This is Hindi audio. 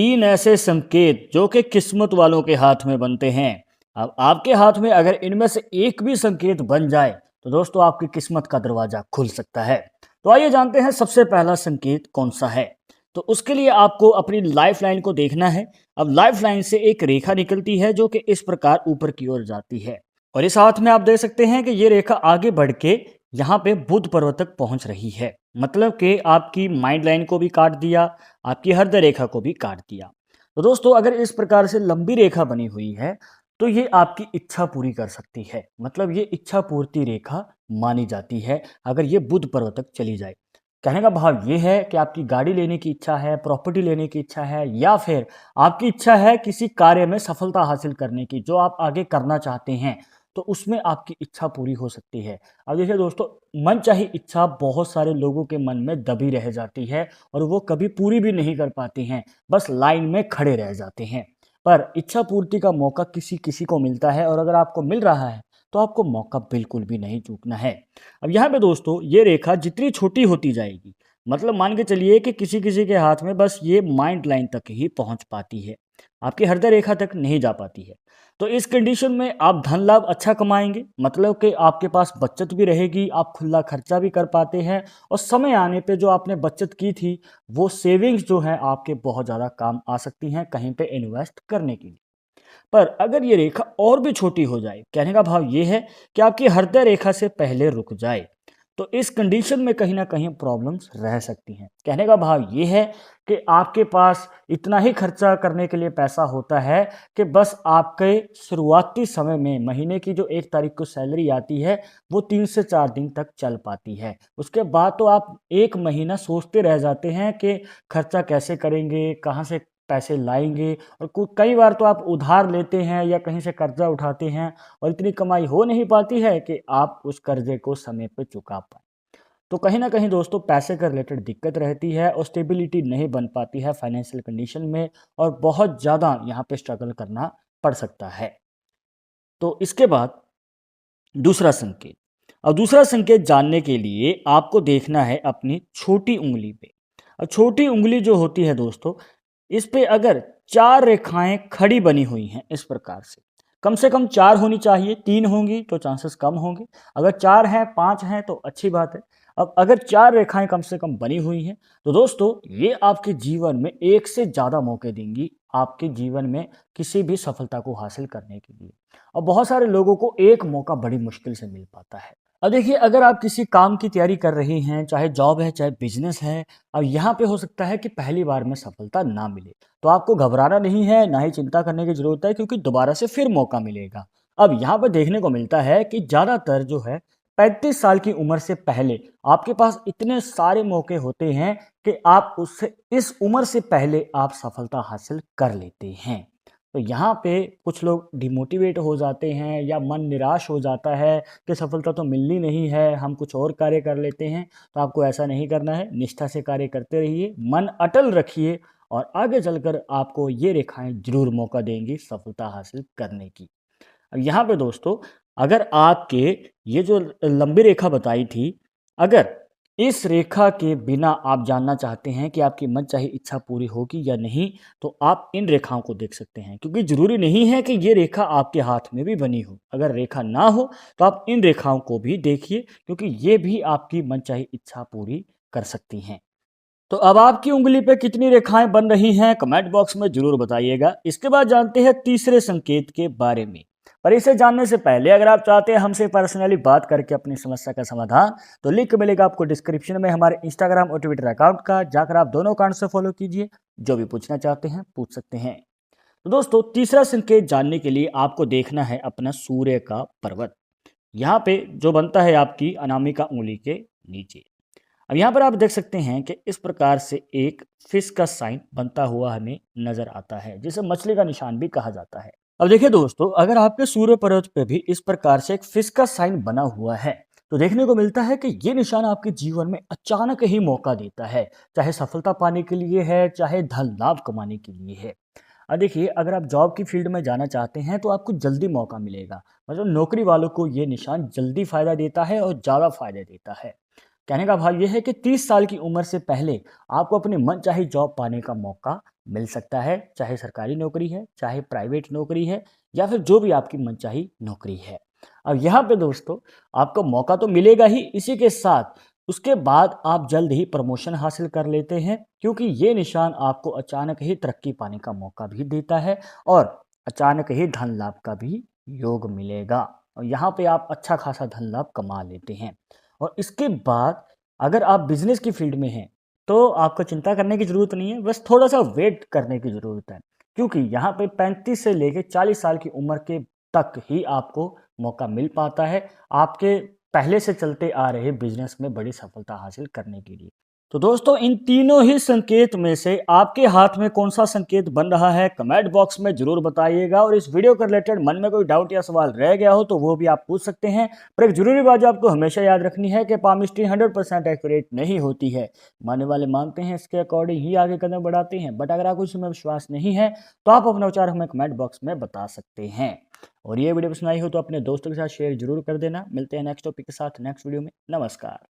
तीन ऐसे संकेत जो कि किस्मत वालों के हाथ में बनते हैं। अब आपके हाथ में अगर इनमें से एक भी संकेत बन जाए तो दोस्तों आपकी किस्मत का दरवाजा खुल सकता है। तो आइए जानते हैं सबसे पहला संकेत कौन सा है। तो उसके लिए आपको अपनी लाइफ लाइन को देखना है। अब लाइफ लाइन से एक रेखा निकलती है जो कि इस प्रकार ऊपर की ओर जाती है और इस हाथ में आप देख सकते हैं कि ये रेखा आगे बढ़ के यहाँ पे बुध पर्वत तक पहुंच रही है। मतलब कि आपकी माइंड लाइन को भी काट दिया, आपकी हृदय रेखा को भी काट दिया। तो दोस्तों अगर इस प्रकार से लंबी रेखा बनी हुई है तो ये आपकी इच्छा पूरी कर सकती है। मतलब ये इच्छा पूर्ति रेखा मानी जाती है अगर ये बुध पर्वत तक चली जाए। कहने का भाव ये है कि आपकी गाड़ी लेने की इच्छा है, प्रॉपर्टी लेने की इच्छा है, या फिर आपकी इच्छा है किसी कार्य में सफलता हासिल करने की जो आप आगे करना चाहते हैं, तो उसमें आपकी इच्छा पूरी हो सकती है। अब देखिए दोस्तों, मनचाही इच्छा बहुत सारे लोगों के मन में दबी रह जाती है और वो कभी पूरी भी नहीं कर पाते हैं, बस लाइन में खड़े रह जाते हैं। पर इच्छा पूर्ति का मौका किसी किसी को मिलता है और अगर आपको मिल रहा है तो आपको मौका बिल्कुल भी नहीं चूकना है। अब यहाँ पे दोस्तों ये रेखा जितनी छोटी होती जाएगी, मतलब मान के चलिए कि किसी किसी के हाथ में बस ये माइंड लाइन तक ही पहुंच पाती है, आपकी हृदय रेखा तक नहीं जा पाती है। तो इस कंडीशन में आप धन लाभ अच्छा कमाएंगे, मतलब कि आपके पास बचत भी रहेगी, आप खुला खर्चा भी कर पाते हैं और समय आने पे जो आपने बचत की थी वो सेविंग्स जो है आपके बहुत ज़्यादा काम आ सकती हैं कहीं पे इन्वेस्ट करने के लिए। पर अगर ये रेखा और भी छोटी हो जाए, कहने का भाव ये है कि आपकी हृदय रेखा से पहले रुक जाए, तो इस कंडीशन में कहीं ना कहीं प्रॉब्लम्स रह सकती हैं। कहने का भाव ये है कि आपके पास इतना ही खर्चा करने के लिए पैसा होता है कि बस आपके शुरुआती समय में महीने की जो 1 तारीख को सैलरी आती है वो 3 से 4 दिन तक चल पाती है। उसके बाद तो आप 1 महीना सोचते रह जाते हैं कि खर्चा कैसे करेंगे, कहाँ से पैसे लाएंगे, और कई बार तो आप उधार लेते हैं या कहीं से कर्जा उठाते हैं और इतनी कमाई हो नहीं पाती है कि आप उस कर्जे को समय पर चुका पाए। तो कहीं ना कहीं दोस्तों पैसे के रिलेटेड दिक्कत रहती है और स्टेबिलिटी नहीं बन पाती है फाइनेंशियल कंडीशन में, और बहुत ज़्यादा यहाँ पे स्ट्रगल करना पड़ सकता है। तो इसके बाद दूसरा संकेत। अब दूसरा संकेत जानने के लिए आपको देखना है अपनी छोटी उंगली पे। अब छोटी उंगली जो होती है दोस्तों, इस पे अगर 4 रेखाएं खड़ी बनी हुई हैं इस प्रकार से कम 4 होनी चाहिए, 3 होंगी तो चांसेस कम होंगे, अगर 4 हैं 5 हैं तो अच्छी बात है। अब अगर 4 रेखाएं कम से कम बनी हुई हैं तो दोस्तों ये आपके जीवन में एक से ज़्यादा मौके देंगी आपके जीवन में किसी भी सफलता को हासिल करने के लिए। और बहुत सारे लोगों को एक मौका बड़ी मुश्किल से मिल पाता है। अब देखिए, अगर आप किसी काम की तैयारी कर रहे हैं, चाहे जॉब है चाहे बिजनेस है, अब यहाँ पे हो सकता है कि पहली बार में सफलता ना मिले, तो आपको घबराना नहीं है, ना ही चिंता करने की जरूरत है, क्योंकि दोबारा से फिर मौका मिलेगा। अब यहाँ पर देखने को मिलता है कि ज़्यादातर जो है 35 साल की उम्र से पहले आपके पास इतने सारे मौके होते हैं कि आप उससे इस उम्र से पहले आप सफलता हासिल कर लेते हैं। तो यहाँ पे कुछ लोग डिमोटिवेट हो जाते हैं या मन निराश हो जाता है कि सफलता तो मिलनी नहीं है, हम कुछ और कार्य कर लेते हैं। तो आपको ऐसा नहीं करना है, निष्ठा से कार्य करते रहिए, मन अटल रखिए और आगे चलकर आपको ये रेखाएं जरूर मौका देंगी सफलता हासिल करने की। अब यहाँ पे दोस्तों, अगर आपके ये जो लंबी रेखा बताई थी, अगर इस रेखा के बिना आप जानना चाहते हैं कि आपकी मनचाही इच्छा पूरी होगी या नहीं, तो आप इन रेखाओं को देख सकते हैं, क्योंकि जरूरी नहीं है कि ये रेखा आपके हाथ में भी बनी हो। अगर रेखा ना हो तो आप इन रेखाओं को भी देखिए, क्योंकि ये भी आपकी मनचाही इच्छा पूरी कर सकती हैं। तो अब आपकी उंगली पे कितनी रेखाएं बन रही हैं कमेंट बॉक्स में जरूर बताइएगा। इसके बाद जानते हैं तीसरे संकेत के बारे में। पर इसे जानने से पहले अगर आप चाहते हैं हमसे पर्सनली बात करके अपनी समस्या का समाधान, तो लिंक मिलेगा आपको डिस्क्रिप्शन में हमारे इंस्टाग्राम और ट्विटर अकाउंट का, जाकर आप दोनों अकाउंट से फॉलो कीजिए। जो भी पूछना चाहते हैं पूछ सकते हैं। तो दोस्तों तीसरा संकेत जानने के लिए आपको देखना है अपना सूर्य का पर्वत, यहाँ पे जो बनता है आपकी अनामिका उंगली के नीचे। अब यहाँ पर आप देख सकते हैं कि इस प्रकार से एक फिश का साइन बनता हुआ हमें नजर आता है, जिसे मछली का निशान भी कहा जाता है। अब देखिए दोस्तों, अगर आपके सूर्य पर्वत पे भी इस प्रकार से एक फिश का साइन बना हुआ है, तो देखने को मिलता है कि ये निशान आपके जीवन में अचानक ही मौका देता है, चाहे सफलता पाने के लिए है, चाहे धन लाभ कमाने के लिए है। अब देखिए, अगर आप जॉब की फील्ड में जाना चाहते हैं तो आपको जल्दी मौका मिलेगा, मतलब नौकरी वालों को ये निशान जल्दी फायदा देता है और ज़्यादा फायदा देता है। कहने का भाव यह है कि 30 साल की उम्र से पहले आपको अपनी मनचाही जॉब पाने का मौका मिल सकता है, चाहे सरकारी नौकरी है, चाहे प्राइवेट नौकरी है, या फिर जो भी आपकी मनचाही नौकरी है। अब यहाँ पे दोस्तों आपको मौका तो मिलेगा ही, इसी के साथ उसके बाद आप जल्द ही प्रमोशन हासिल कर लेते हैं, क्योंकि ये निशान आपको अचानक ही तरक्की पाने का मौका भी देता है और अचानक ही धन लाभ का भी योग मिलेगा और यहाँ पे आप अच्छा खासा धन लाभ कमा लेते हैं। और इसके बाद अगर आप बिजनेस की फील्ड में हैं तो आपको चिंता करने की ज़रूरत नहीं है, बस थोड़ा सा वेट करने की ज़रूरत है, क्योंकि यहाँ पे 35 से लेके 40 साल की उम्र के तक ही आपको मौका मिल पाता है आपके पहले से चलते आ रहे बिजनेस में बड़ी सफलता हासिल करने के लिए। तो दोस्तों इन तीनों ही संकेत में से आपके हाथ में कौन सा संकेत बन रहा है, कमेंट बॉक्स में जरूर बताइएगा। और इस वीडियो के रिलेटेड मन में कोई डाउट या सवाल रह गया हो तो वो भी आप पूछ सकते हैं। पर एक जरूरी बात जो आपको हमेशा याद रखनी है कि पामिस्ट्री 100% एक्यूरेट नहीं होती है। मानने वाले मानते हैं, इसके अकॉर्डिंग ही आगे कदम बढ़ाते हैं। बट अगर आपको इसमें विश्वास नहीं है तो आप अपना विचार हमें कमेंट बॉक्स में बता सकते हैं। और ये वीडियो पसंद आई हो तो अपने दोस्तों के साथ शेयर जरूर कर देना। मिलते हैं नेक्स्ट टॉपिक के साथ नेक्स्ट वीडियो में। नमस्कार।